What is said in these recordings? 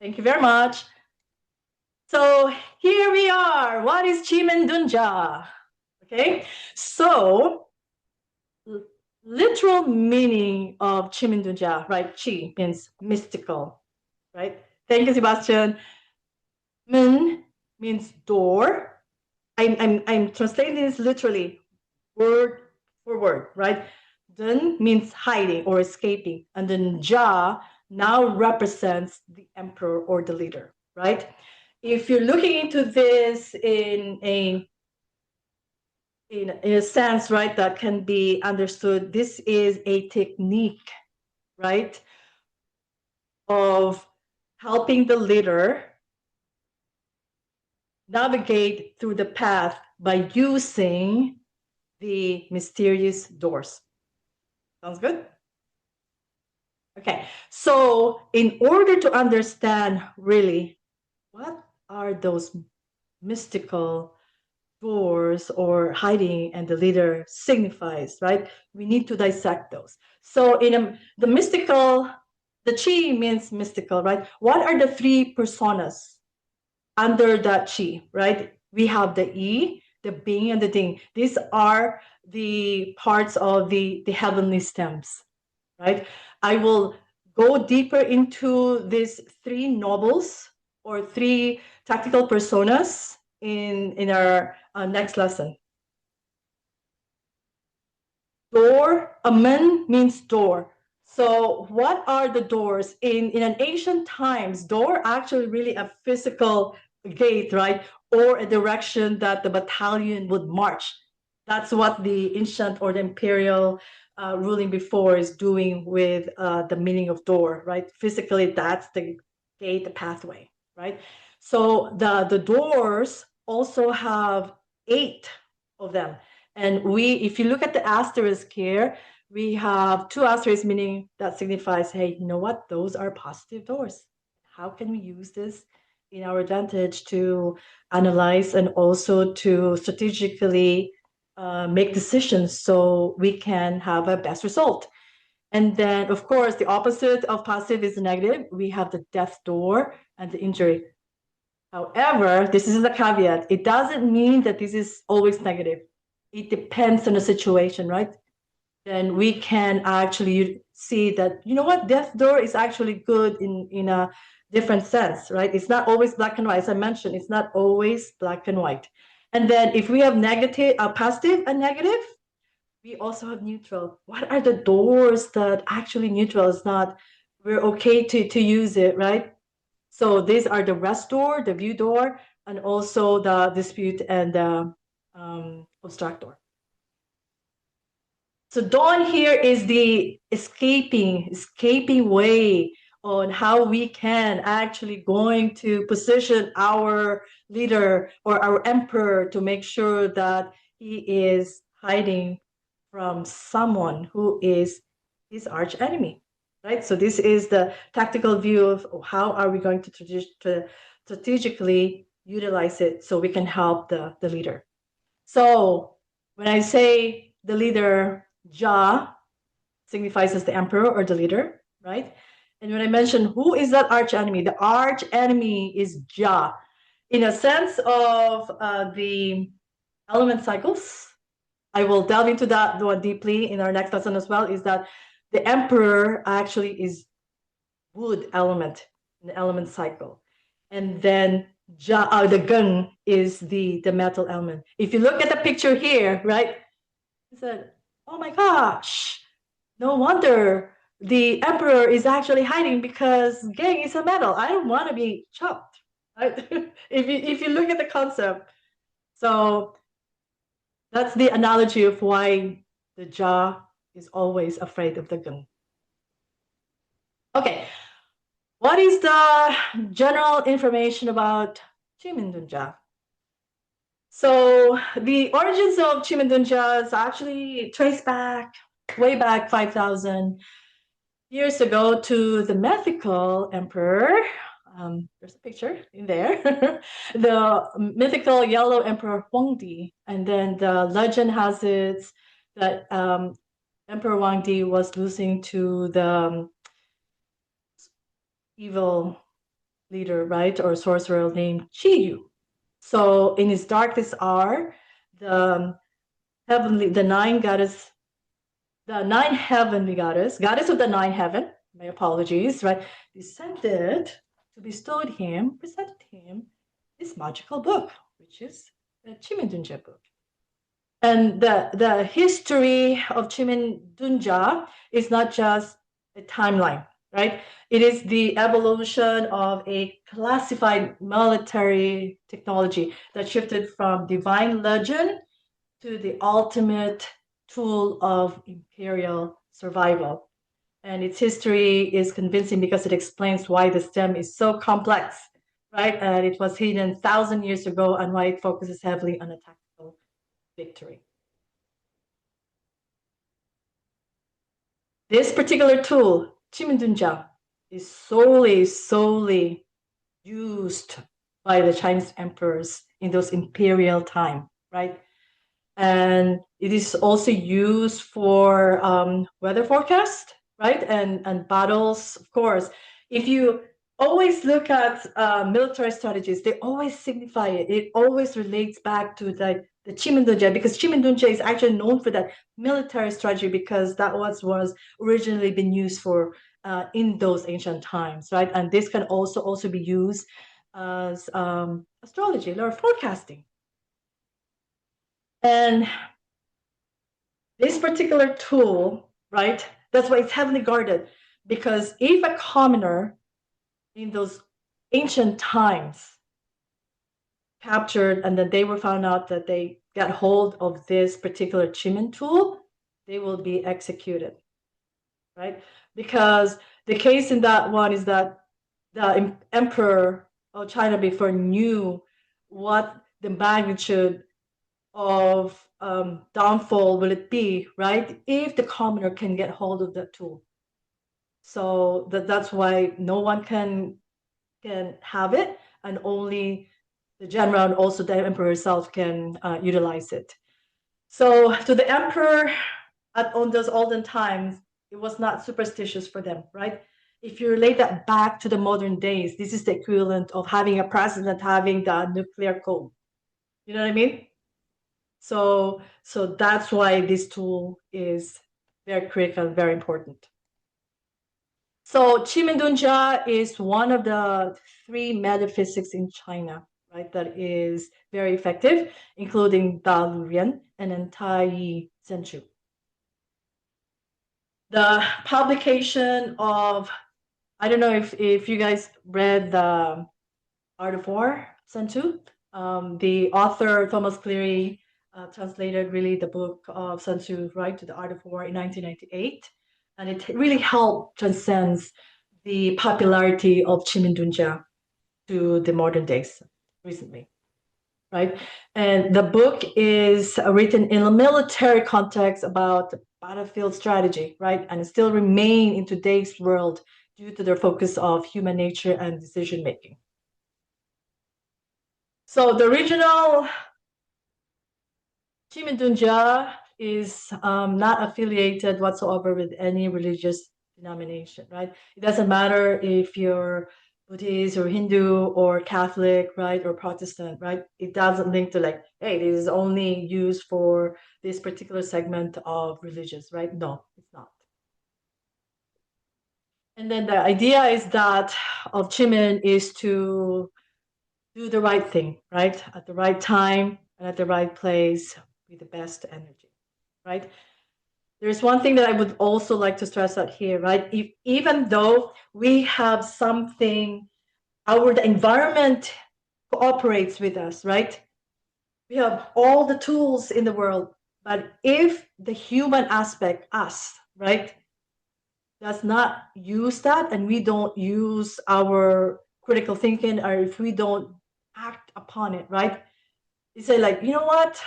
Thank you very much. So here we are. What is Qi Men Dun Jia? Okay, so literal meaning of Qi Men Dun Jia, right? Qi means mystical, right? Thank you, Sebastian. Men means door. I'm translating this literally, word for word, right? Dun means hiding or escaping, and then Jia now represents the emperor or the leader, right? If you're looking into this in a sense, right, that can be understood, this is a technique, right, of helping the leader navigate through the path by using the mysterious doors. Sounds good? Okay, so in order to understand really what are those mystical doors or hiding and the leader signifies, right? We need to dissect those. So the mystical, the Qi means mystical, right? What are the three personas under that Qi, right? We have the Yi, the Bing, and the Ding. These are the parts of the heavenly stems, right? I will go deeper into these three nobles or three tactical personas in our next lesson. Door, amen means door. So what are the doors? In an ancient times, door actually really a physical gate, right? Or a direction that the battalion would march. That's what the ancient or the imperial ruling before is doing with the meaning of door, right? Physically, that's the gate, the pathway, right? So the doors also have 8 of them. And if you look at the asterisk here, we have 2 asterisks, meaning that signifies, hey, you know what? Those are positive doors. How can we use this in our advantage to analyze and also to strategically make decisions so we can have a best result? And then, of course, the opposite of positive is negative. We have the death door and the injury. However, this is a caveat. It doesn't mean that this is always negative. It depends on the situation, right? Then we can actually see that, you know what, death door is actually good in a different sense, right? It's not always black and white. As I mentioned, it's not always black and white. And then if we have negative, positive and negative, we also have neutral. What are the doors that actually neutral is not, we're okay to use it, right? So these are the rest door, the view door, and also the dispute and the obstruct door. So dawn here is the escaping way on how we can actually going to position our leader or our emperor to make sure that he is hiding from someone who is his arch enemy, right? So this is the tactical view of how are we going to strategically utilize it so we can help the leader. So when I say the leader, Jia signifies as the emperor or the leader, right? And when I mention who is that arch enemy, the arch enemy is Jia. In a sense of the element cycles, I will delve into that one deeply in our next lesson as well, is that the emperor actually is wood element, the element cycle. And then the gun is the metal element. If you look at the picture here, right, he said, oh my gosh, no wonder the emperor is actually hiding because gang is a metal. I don't want to be chopped, right? if you look at the concept. So that's the analogy of why the Jia is always afraid of the gun. Okay, what is the general information about Qi Men Dun Jia? So the origins of Qi Men Dun Jia is actually traced back, way back 5,000 years ago to the mythical emperor. There's a picture in there. The mythical yellow emperor Huangdi. And then the legend has it that Emperor Huangdi was losing to the evil leader, right, or sorcerer named Qi. So in his darkest hour, the the nine goddess, the nine heavenly goddess of the nine heaven, my apologies, right, descended to presented him this magical book, which is the Qimen Dun Jia book. And the history of Qimen Dun Jia is not just a timeline, right? It is the evolution of a classified military technology that shifted from divine legend to the ultimate tool of imperial survival. And its history is convincing because it explains why the stem is so complex, right? And it was hidden 1,000 years ago, and why it focuses heavily on a tactical victory. This particular tool, Qimen Dun Jia, is solely used by the Chinese emperors in those imperial time, right? And it is also used for weather forecast, right? And battles, of course. If you always look at military strategies, they always signify it. It always relates back to the Qimen Dun Jia, because Qimen Dun Jia is actually known for that military strategy, because that was originally been used for in those ancient times, right? And this can also be used as astrology or forecasting. And this particular tool, right, that's why it's heavily guarded, because if a commoner in those ancient times captured, and then they were found out that they got hold of this particular Qimen tool, they will be executed, right? Because the case in that one is that the emperor of China before knew what the magnitude of downfall will it be, right, if the commoner can get hold of that tool. So that's why no one can have it, and only the general and also the emperor himself can utilize it. So to the emperor on those olden times, it was not superstitious for them, right? If you relate that back to the modern days, this is the equivalent of having a president having the nuclear code. You know what I mean? So that's why this tool is very critical and very important. So Qimen Dun Jia is one of the 3 metaphysics in China, right, that is very effective, including Da Lu Rian and then Tai Yi Zhen Chu. The publication of, I don't know if you guys read the Art of War, Sun Tzu. The author, Thomas Cleary, translated really the book of Sun Tzu, right, to the Art of War in 1998. And it really helped transcend the popularity of Qimen Dun Jia to the modern days recently, right? And the book is written in a military context about battlefield strategy, right? And it still remain in today's world due to their focus of human nature and decision making. So the original Qimen Dun Jia is not affiliated whatsoever with any religious denomination, right? It doesn't matter if you're Buddhist or Hindu or Catholic, right, or Protestant, right? It doesn't link to like, hey, this is only used for this particular segment of religious, right? No, it's not. And then the idea is that of Qimen is to do the right thing, right, at the right time and at the right place with the best energy, right? There's one thing that I would also like to stress out here, right? Even though we have something, the environment cooperates with us, right? We have all the tools in the world, but if the human aspect, us, right, does not use that, and we don't use our critical thinking, or if we don't act upon it, right? You say like, you know what?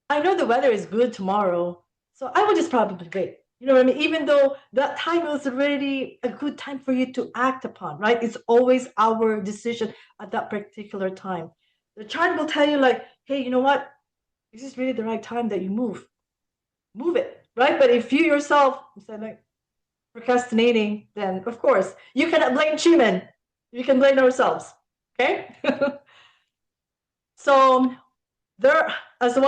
I know the weather is good tomorrow, so I will just probably wait. You know what I mean? Even though that time was already a good time for you to act upon, right? It's always our decision at that particular time. The chart will tell you like, hey, you know what? This is really the right time that you move it, right? But if you yourself say like procrastinating, then of course you cannot blame Qimen. We can blame ourselves. Okay. So there as well.